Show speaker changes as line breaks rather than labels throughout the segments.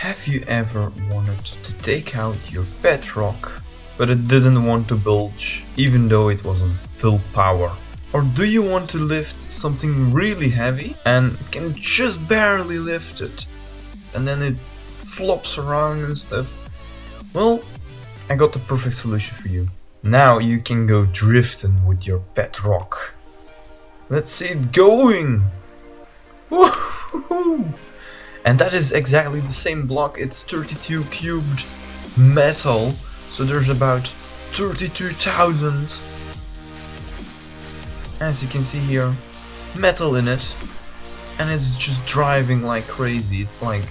Have you ever wanted to take out your pet rock, but it didn't want to bulge, even though it was on full power? Or do you want to lift something really heavy and it can just barely lift it, and then it flops around and stuff? Well, I got the perfect solution for you. Now you can go drifting with your pet rock. Let's see it going! Woohoo! And that is exactly the same block. It's 32 cubed metal, so there's about 32,000, as you can see here, metal in it, and it's just driving like crazy. It's like,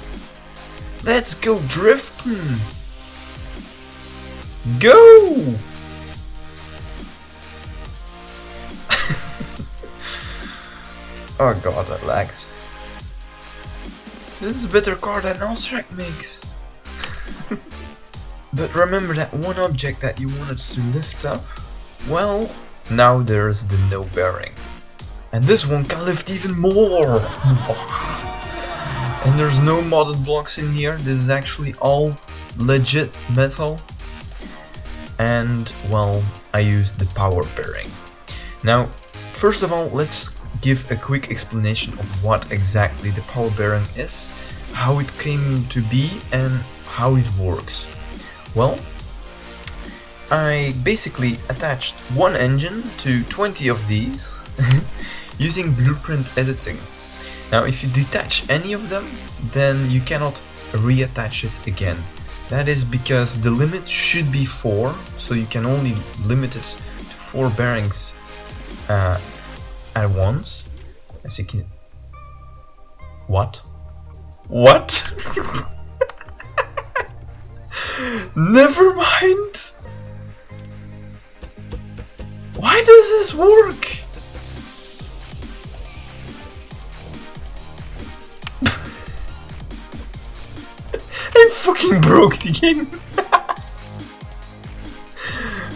let's go drifting! Go! Oh god, that lags. This is a better car than srry makes. But remember that one object that you wanted to lift up? Well, now there's the no bearing. And this one can lift even more! And there's no modded blocks in here. This is actually all legit metal. And, well, I used the power bearing. Now, first of all, let's give a quick explanation of what exactly the power bearing is, how it came to be, and how it works. Well, I basically attached one engine to 20 of these using blueprint editing. Now, if you detach any of them, then you cannot reattach it again. That is because the limit should be 4, so you can only limit it to 4 bearings at once, as you can. What? Never mind. Why does this work? I fucking broke the game.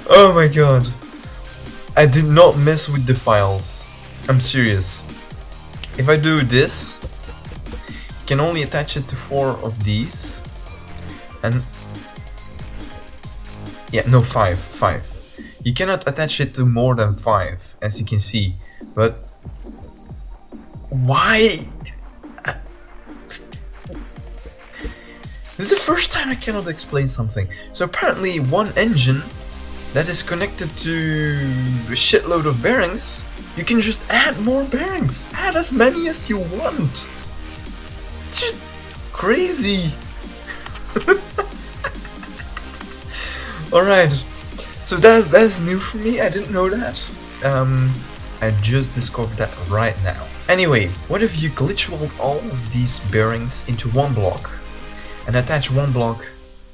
Oh my god. I did not mess with the files. I'm serious. If I do this, you can only attach it to 4 of these. And yeah, no, 5. You cannot attach it to more than 5, as you can see. But why? This is the first time I cannot explain something. So apparently one engine that is connected to a shitload of bearings, you can just add more bearings. Add as many as you want. It's just crazy. Alright, so that's new for me. I didn't know that. I just discovered that right now. Anyway, what if you GlitchWeld all of these bearings into one block and attach one block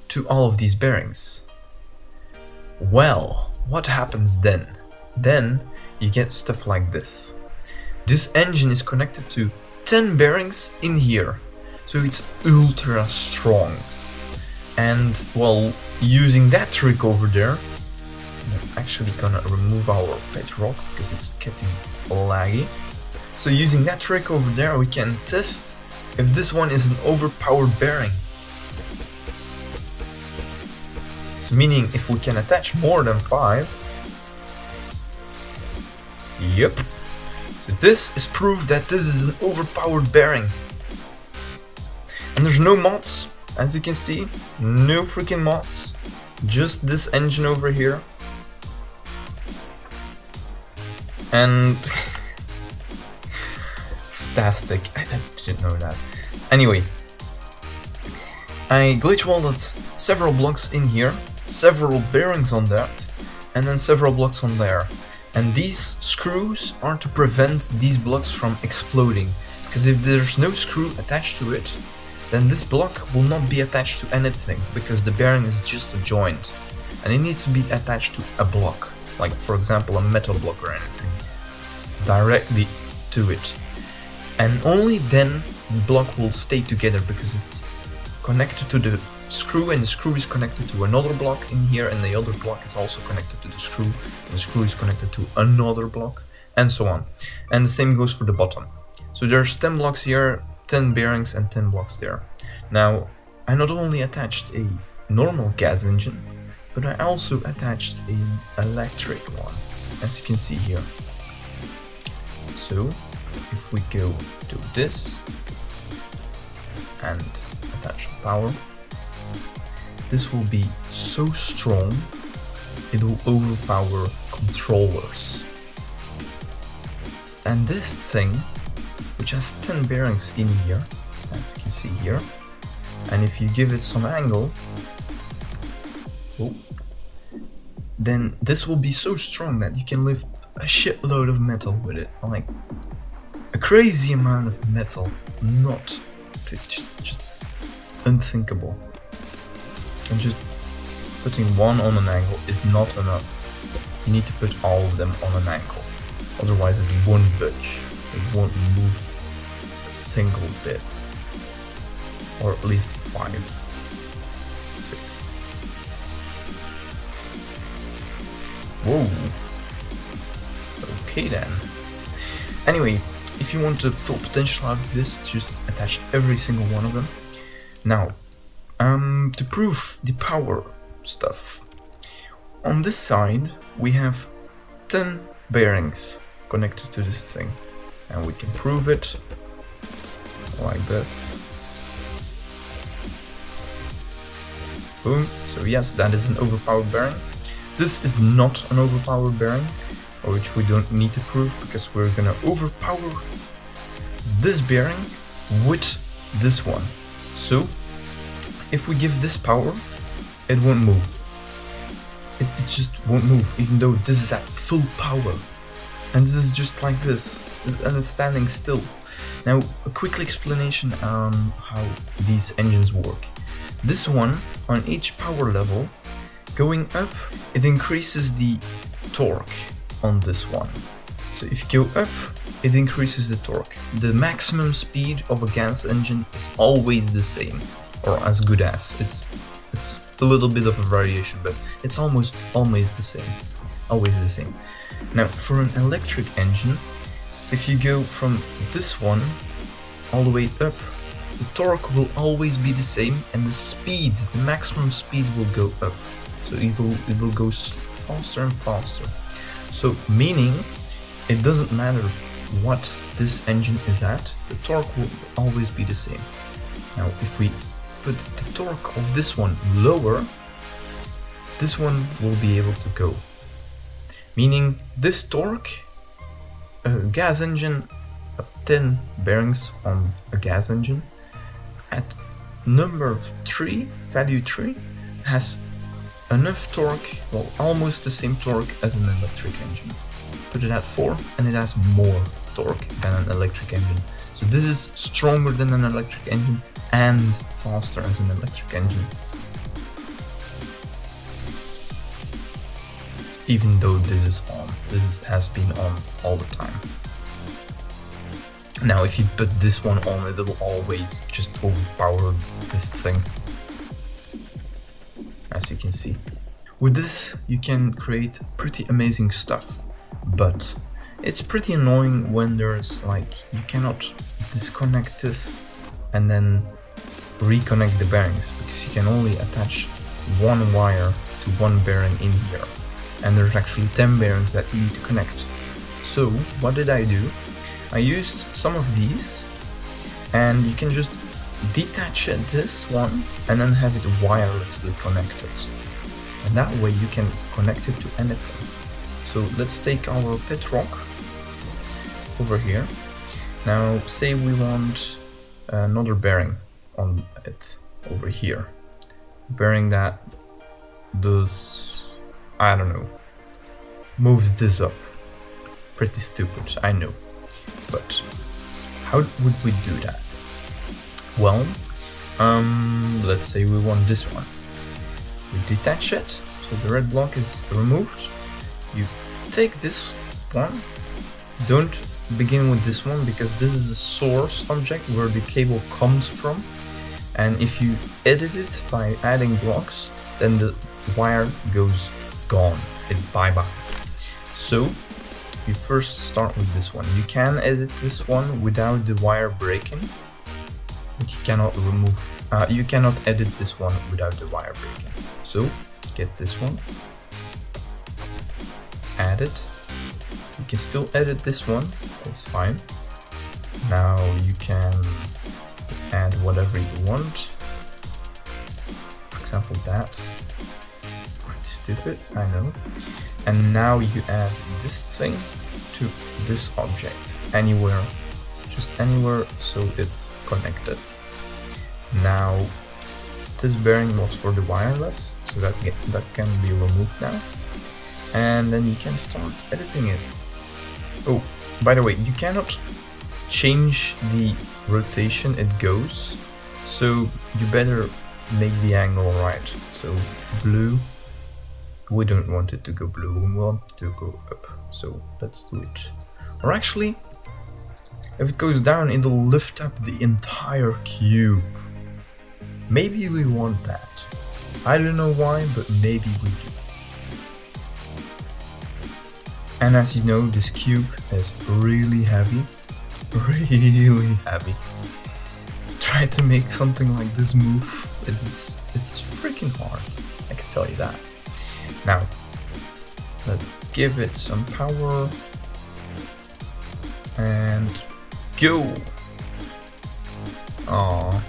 to all of these bearings? Well, what happens then? Then you get stuff like this. This engine is connected to 10 bearings in here, so it's ultra strong. And, well, using that trick over there, I'm actually gonna remove our pet rock because it's getting laggy. So using that trick over there, we can test if this one is an overpowered bearing. Meaning if we can attach more than 5. Yep. So this is proof that this is an overpowered bearing. And there's no mods, as you can see. No freaking mods. Just this engine over here. And fantastic. I didn't know that. Anyway, I glitch-welded several blocks in here, several bearings on that, and then several blocks on there. And these screws are to prevent these blocks from exploding, because if there's no screw attached to it, then this block will not be attached to anything, because the bearing is just a joint, and it needs to be attached to a block, like for example a metal block or anything, directly to it. And only then the block will stay together, because it's connected to the screw, and the screw is connected to another block in here, and the other block is also connected to the screw, and the screw is connected to another block, and so on. And the same goes for the bottom. So there's 10 blocks here, 10 bearings and 10 blocks there. Now, I not only attached a normal gas engine, but I also attached an electric one, as you can see here. So if we go to this and attach power, this will be so strong it will overpower controllers. And this thing, which has 10 bearings in here, as you can see here, and if you give it some angle, then this will be so strong that you can lift a shitload of metal with it, like a crazy amount of metal, just unthinkable. And just putting one on an angle is not enough. You need to put all of them on an angle, otherwise it won't budge, it won't move a single bit, or at least 5, 6. Whoa. Okay then. Anyway, if you want the full potential out of this, just attach every single one of them. Now, to prove the power stuff, on this side we have 10 bearings connected to this thing, and we can prove it like this. Boom. So yes, that is an overpowered bearing. This is not an overpowered bearing, which we don't need to prove, because we're gonna overpower this bearing with this one. So if we give this power, it won't move. It just won't move, even though this is at full power. And this is just like this, and it's standing still. Now, a quick explanation on how these engines work. This one, on each power level, going up, it increases the torque on this one. So if you go up, it increases the torque. The maximum speed of a gas engine is always the same, or as good as. It's a little bit of a variation, but it's almost always the same. Always the same. Now, for an electric engine, if you go from this one all the way up, the torque will always be the same, and the speed, the maximum speed, will go up. So it will go faster and faster. So meaning, it doesn't matter what this engine is at, the torque will always be the same. Now, if we put the torque of this one lower, this one will be able to go. Meaning, this torque, a gas engine of 10 bearings on a gas engine, at number 3, value 3, has enough torque, well, almost the same torque as an electric engine. Put it at 4 and it has more torque than an electric engine. So this is stronger than an electric engine and faster as an electric engine. Even though this is on, has been on all the time. Now if you put this one on, it'll always just overpower this thing, as you can see. With this you can create pretty amazing stuff, but it's pretty annoying when there's like, you cannot disconnect this and then reconnect the bearings, because you can only attach one wire to one bearing in here, and there's actually 10 bearings that you need to connect. So what did I do? I used some of these, and you can just detach this one and then have it wirelessly connected, and that way you can connect it to anything. So let's take our pit rock over here. Now say we want another bearing on it over here, bearing that does, I don't know, moves this up. Pretty stupid, I know, but how would we do that? Well, let's say we want this one. We detach it, so the red block is removed. You take this one, don't begin with this one, because this is the source object where the cable comes from, and if you edit it by adding blocks, then the wire goes gone, it's bye-bye. So you first start with this one. You can edit this one without the wire breaking, but you cannot remove, you cannot edit this one without the wire breaking. So get this one, add it. You can still edit this one, it's fine. Now you can add whatever you want. For example, that. Pretty stupid, I know. And now you add this thing to this object, anywhere, just anywhere, so it's connected. Now this bearing was for the wireless, so that can be removed now. And then you can start editing it. Oh, by the way, you cannot change the rotation it goes, so you better make the angle right. So blue, we don't want it to go blue, we want it to go up, so let's do it. Or actually, if it goes down, it'll lift up the entire cube. Maybe we want that. I don't know why, but maybe we do. And as you know, this cube is really heavy. Really heavy. Try to make something like this move. It's freaking hard, I can tell you that. Now, let's give it some power. And go! Aww.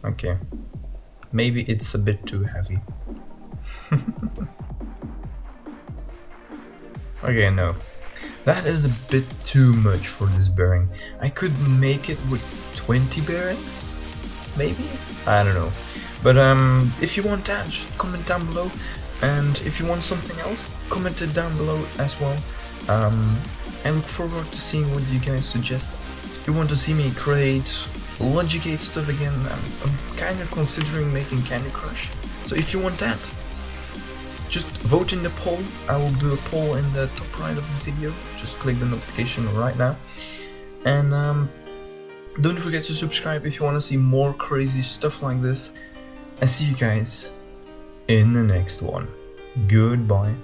Okay. Maybe it's a bit too heavy. Okay, no. That is a bit too much for this bearing. I could make it with 20 bearings? Maybe? I don't know. But if you want that, just comment down below. And if you want something else, comment it down below as well. I look forward to seeing what you guys suggest. If you want to see me create Logic 8 stuff again, I'm kinda considering making Candy Crush. So if you want that, just vote in the poll. I will do a poll in the top right of the video. Just click the notification right now. And don't forget to subscribe if you want to see more crazy stuff like this. I see you guys in the next one. Goodbye.